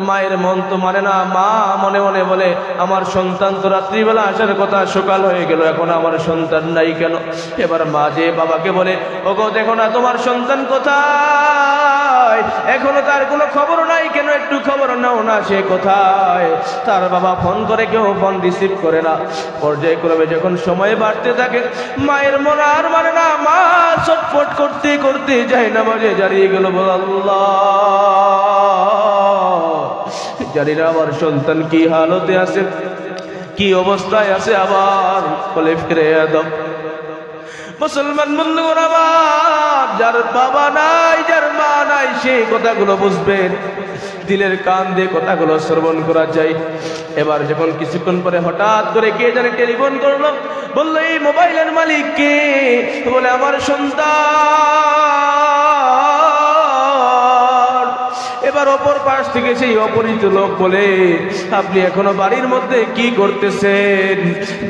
মায়ের মন তো মানে না। মা মনে মনে বলে, আমার সন্তান তো রাত্রিবেলা আসার কথা, সকাল হয়ে গেল, এখন আমার সন্তান নাই কেন? এবার মা যে বাবাকে বলে, ওগো দেখো না তোমার সন্তান কোথায়, এখনো তার কোনো খবর নাই কেন? একটু খবর নাও না, সে কোথায়? তার বাবা ফোন করে, কেউ ফোন রিসিভ করে না। পর্যায়ক্রমে যখন সময় বাড়তে থাকে, মায়ের মন আর মানে না। মা ছটফট করতে করতে যায় নামাজে দাঁড়িয়ে গেল, বল আল্লাহ, জানি না আমার সন্তান কি হালতে আছে, কি অবস্থায় আছে, আবার বলে ফিরে দাও। মুসলমান বন্ধুগণ আমার, যার বাবা নাই, যার মা নাই, সে কথাগুলো বুঝবেন, দিলের কান দিয়ে কথাগুলো শ্রবণ করা যায়। এবার যখন কিছুক্ষণ পরে হঠাৎ করে কে জানে টেলিফোন করলো, বললো এই মোবাইলের মালিক কে? বলে আমার সন্তান। এবার অপর পাশ থেকে সেই অপরিচিত লোক বলে, আপনি এখনো বাড়ির মধ্যে কি করতেছেন?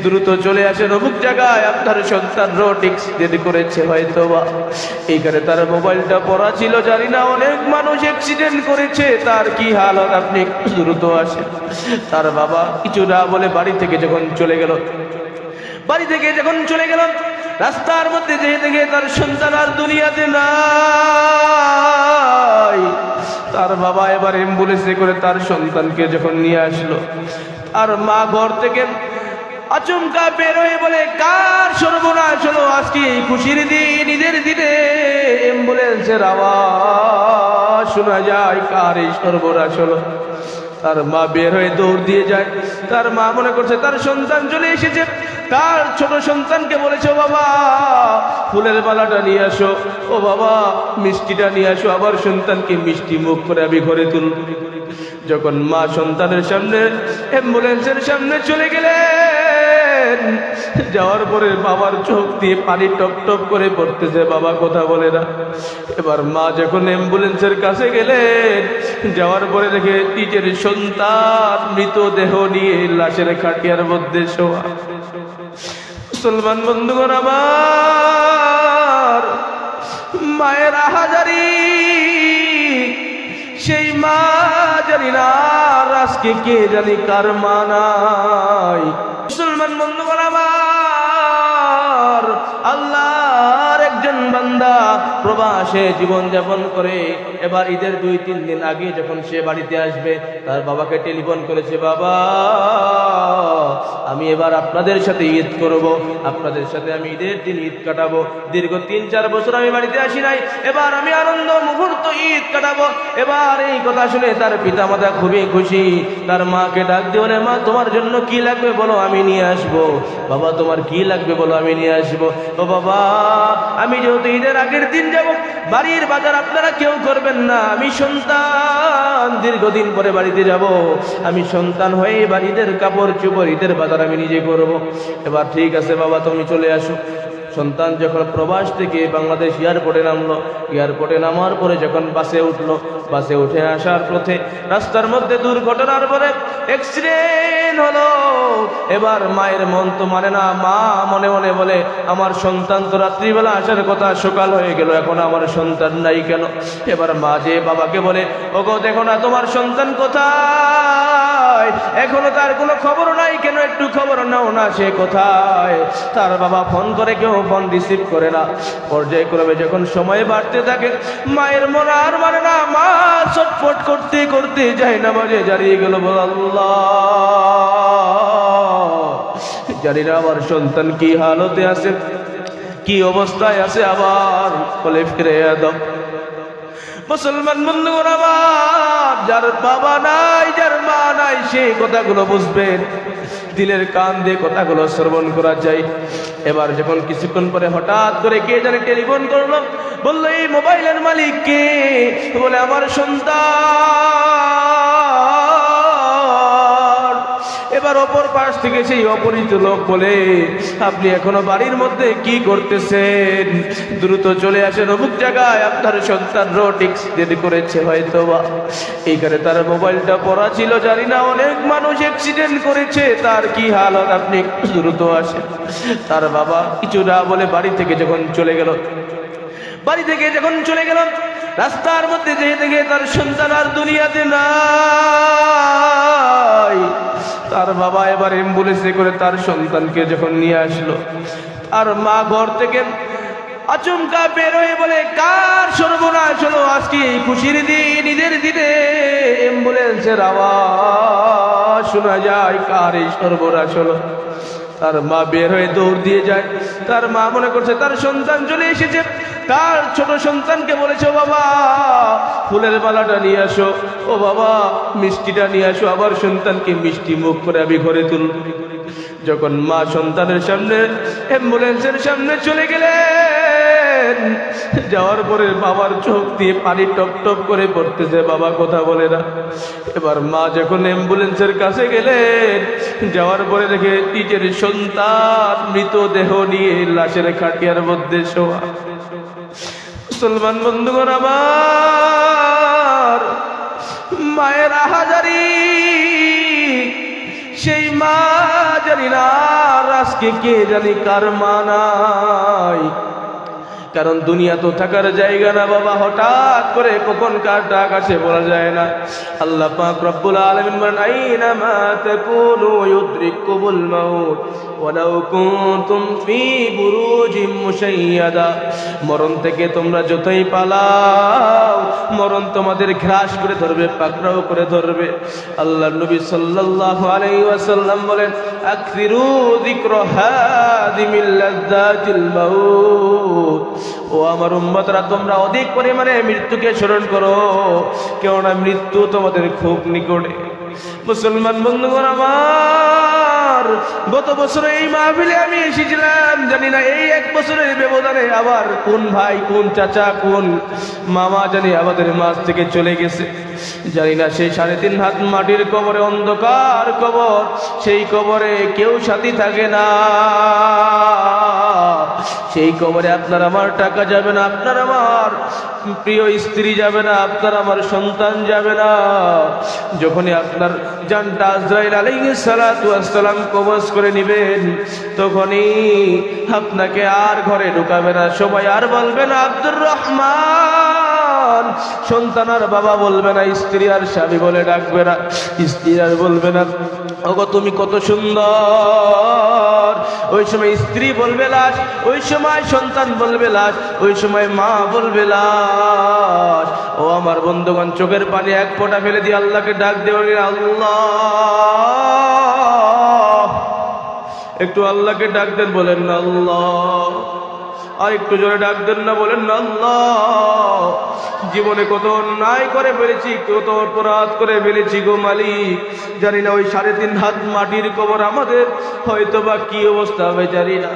দ্রুত চলে আসেন অমুক জায়গায়, আপনার সন্তান রোড অ্যাক্সিডেন্ট করেছে হয়তো বা। এইখানে তার মোবাইলটা পড়া ছিল, জানি না অনেক মানুষ অ্যাক্সিডেন্ট করেছে, তার কি হালত, আপনি একটু দ্রুত আসেন। তার বাবা কিছু না বলে বাড়ি থেকে যখন চলে গেল, রাস্তার মধ্যে যেতে গিয়ে তার সন্তান আর দুনিয়াতে নাই। তার বাবা এবার অ্যাম্বুলেন্সে করে তার সন্তানকে যখন নিয়ে আসলো, আর মা ঘর থেকে আচমকা বের হয়ে বলে, কার সর্বনাশ হলো আজকে? খুশির দিন, ঈদের দিনে অ্যাম্বুলেন্সের আওয়াজ শোনা যায়, কার এই সর্বনাশ হলো? তার মা বের হয়ে দৌড় দিয়ে যায়। তার মা মনে করছে তার সন্তান চলে এসেছে। তার ছোট সন্তানকে বলেছে, ও বাবা ফুলের মালাটা নিয়ে আসো, ও বাবা মিষ্টিটা নিয়ে আসো। আবার সন্তানকে মিষ্টি মুখ করে আমি ঘরে তুলব। যখন মা সন্তানের সামনে অ্যাম্বুলেন্সের সামনে চলে গেলেন, যাওয়ার পরে বাবার চোখ দিয়ে পানি টপ টপ করে পড়তেছে, বাবা কথা বলে না। এবার মা যখন অ্যাম্বুলেন্সের কাছে গেলেন, যাওয়ার পরে দেখে নিজের সন্তান মৃতদেহ নিয়ে লাশের খাটিয়ার মধ্যে শোয়া। মুসলমান বন্ধুগণ আমার, মায়ের আহাজারি, সেই মা জানি না আজকে কে জানি কার মা নাই। মুসলমান বন্ধুগণ আমার, আল্লাহর একজন বান্দা প্রবাসে জীবন যাপন করে, এবার ঈদের 2-3 দিন আগে যখন সে বাড়িতে আসবে, তার বাবাকে টেলিফোন করেছে, বাবা আমি এবার আপনাদের সাথে ঈদ করব, আপনাদের সাথে আমি ঈদের দিন ঈদ কাটাবো। দীর্ঘ 3-4 বছর আমি বাড়িতে আসি নাই, এবার আমি আনন্দ মুহূর্ত ঈদ কাটাবো। এবার এই কথা শুনে তার পিতামাতা খুবই খুশি। তার মাকে ডাক দিয়ে বলে, মা তোমার জন্য কি লাগবে বলো, আমি নিয়ে আসবো। বাবা তোমার কি লাগবে বলো, আমি নিয়ে আসবো। ও বাবা, আমি যেহেতু ঈদের আগের দিন যাব, বাড়ির বাজার আপনারা কেউ করবেন না, আমি সন্তান দীর্ঘদিন পরে বাড়িতে যাব, আমি সন্তান হয়ে এবার ঈদের কাপড় চোপড়, ঈদের বাজার আমি নিজে করব। এবার ঠিক আছে বাবা তুমি চলে আসো। সন্তান যখন প্রবাস থেকে বাংলাদেশ এয়ারপোর্টে নামলো, এয়ারপোর্টে নামার পরে যখন বাসে উঠলো, বাসে উঠে আসার পথে রাস্তার মধ্যে দুর্ঘটনার পরে অ্যাক্সিডেন্ট হলো। এবার মায়ের মন তো মানে না। মা মনে মনে বলে, আমার সন্তান তো রাত্রিবেলা আসার কথা, সকাল হয়ে গেল, এখন আমার সন্তান নাই কেন? এবার মা যে বাবাকে বলে, ওগো দেখো না তোমার সন্তান কোথায়, এখনো তার কোনো খবর নাই কেন? একটু খবর নাও না, সে কোথায়? তার বাবা ফোন করে, কেউ ফোন রিসিভ করে না। পর্যায়ক্রমে যখন সময় বাড়তে থাকে, মায়ের মন আর মানে না। মা ছটফট করতে করতে যায় নামাজে দাঁড়িয়ে গেল, বল আল্লাহ, জানি না আমার সন্তান কি হালতে আছে, কি অবস্থায় আছে, আবার বলে ফিরে দাও। মুসলমান বন্ধুগণ আমার, যার বাবা নাই, যার মা নাই, সে কথাগুলো বুঝবেন, দিলের কান দিয়ে কথাগুলো শ্রবণ করা যায়। এবার যখন কিছুক্ষণ পরে হঠাৎ করে কে জানে টেলিফোন করলো, বললো এই মোবাইলের মালিক কে? বলে আমার সন্তান। এবার অপর পাশ থেকে সেই অপরিচিত লোক বলে, আপনি এখনো বাড়ির মধ্যে কি করতেছেন? দ্রুত চলে আসেন অমুক জায়গায়, আপনার সন্তান রোড অ্যাক্সিডেন্ট করেছে হয়তো বা। এইখানে তার মোবাইলটা পড়া ছিল, জানি না অনেক মানুষ অ্যাক্সিডেন্ট করেছে, তার কি হালত, আপনি একটু দ্রুত আসেন। তার বাবা কিছু না বলে বাড়ি থেকে যখন চলে গেল, রাস্তার মধ্যে যেয়ে দেখে তার সন্তান আর দুনিয়াতে নাই। তার বাবা এবার অ্যাম্বুলেন্সে করে তার সন্তানকে যখন নিয়ে আসলো, আর মা ঘর থেকে আচমকা বের হয়ে বলে, কার সর্বনাশ হলো আজকে এই খুশির দিন, ঈদের দিনে অ্যাম্বুলেন্সের আওয়াজ শোনা যায়, কার এই সর্বনাশ হলো? তার মা বের হয়ে দৌড় দিয়ে যায়। তার মা মনে করছে তার সন্তান চলে এসেছে। তার ছোট সন্তানকে বলেছে, ও বাবা ফুলের মালাটা নিয়ে আসো, ও বাবা মিষ্টিটা নিয়ে আসো। আবার সন্তানকে মিষ্টি মুখ করে আমি ঘরে তুলব। যখন মা সন্তানের সামনে অ্যাম্বুলেন্সের সামনে চলে গেলেন, যাওয়ার পরে বাবার চোখ দিয়ে পানি টপ টপ করে পড়তেছে, বাবা কথা বলে না। এবার মা যখন অ্যাম্বুলেন্সের কাছে গেলেন, যাওয়ার পরে দেখে নিজের সন্তান মৃতদেহ নিয়ে লাশের খাটিয়ার মধ্যে শোয়া। মুসলমান বন্ধুগণ আমার, মায়ের আহাজারি, সেই মা জানি না আজকে কে জানি কার মা নাই। কারণ দুনিয়া তো থাকার জায়গা না বাবা, হঠাৎ করে কখন কার ডাক আসে বলা যায় না। আল্লাহ পাক রব্বুল আলামিন বলেন, আইনামা তাকুনু ইউদরিকুমুল মাউত ওয়ালাউ কুনতুম ফি বুরুজিম মুশাইয়াদা। মরণ থেকে তোমরা যতই পালাও, মরণ তোমাদের গ্রাস করে ধরবে, পাকড়াও করে ধরবে। আল্লাহর নবী সাল্লাল্লাহু আলাইহি ওয়াসাল্লাম বলেন, আকসিরু যিকরা হাদিমিল লাযযাতিল মাউত। ও আমার উম্মতরা, তোমরা অধিক পরিমাণে মৃত্যুকে স্মরণ করো, কেননা মৃত্যু তোমাদের খুব নিকটে। মুসলমান বন্ধুগণ আমার, গত বছর এই মাহফিলে আমি এসেছিলাম, জানি না এই এক বছরের ব্যবধানে আবার কোন ভাই, কোন চাচা, কোন মামা জানি আমাদের মাঝ থেকে চলে গেছে। জানি না সেই 3.5 হাত মাটির কবরে, অন্ধকার কবর, সেই কবরে কেউ সাথী থাকে না। সেই কবরে আপনার আমার টাকা যাবে না, আপনার আমার প্রিয় স্ত্রী যাবে না, আপনার আমার সন্তান যাবে না। যখনই আপনার জানটা আজরাইল আলাইহিস সালাতু ওয়াস সালাম কবজ করে নেবেন, তখনই আপনাকে আর ঘরে ঢুকাবে না। সবাই আর বলবে না আব্দুর রহমান, সন্তান আর বাবা বলবে না, স্ত্রী আর স্বামী বলে ডাকবে না, স্ত্রী আর বলবে না ওগো তুমি কত সুন্দর। ওই সময় স্ত্রী বলবে লাশ, ওই সময় সন্তান বলবে লাশ, ওই সময় মা বলবে লাশ। ও আমার বন্ধুগণ, চোখের পানি এক ফোঁটা ফেলে দিয়ে আল্লাহকে ডাক দেবেন, আল্লাহ। একটু আল্লাহকে ডাক দেন, বলেন না আল্লাহ। আর একটু জোরে ডাক দেন না, বলেন না আল্লাহ। জীবনে কত অন্যায় করে ফেলেছি, কত অপরাধ করে ফেলেছি গো মালিক। জানি না ওই 3.5 হাত মাটির কবর আমাদের হয়তো বা কি অবস্থা হবে জানি না।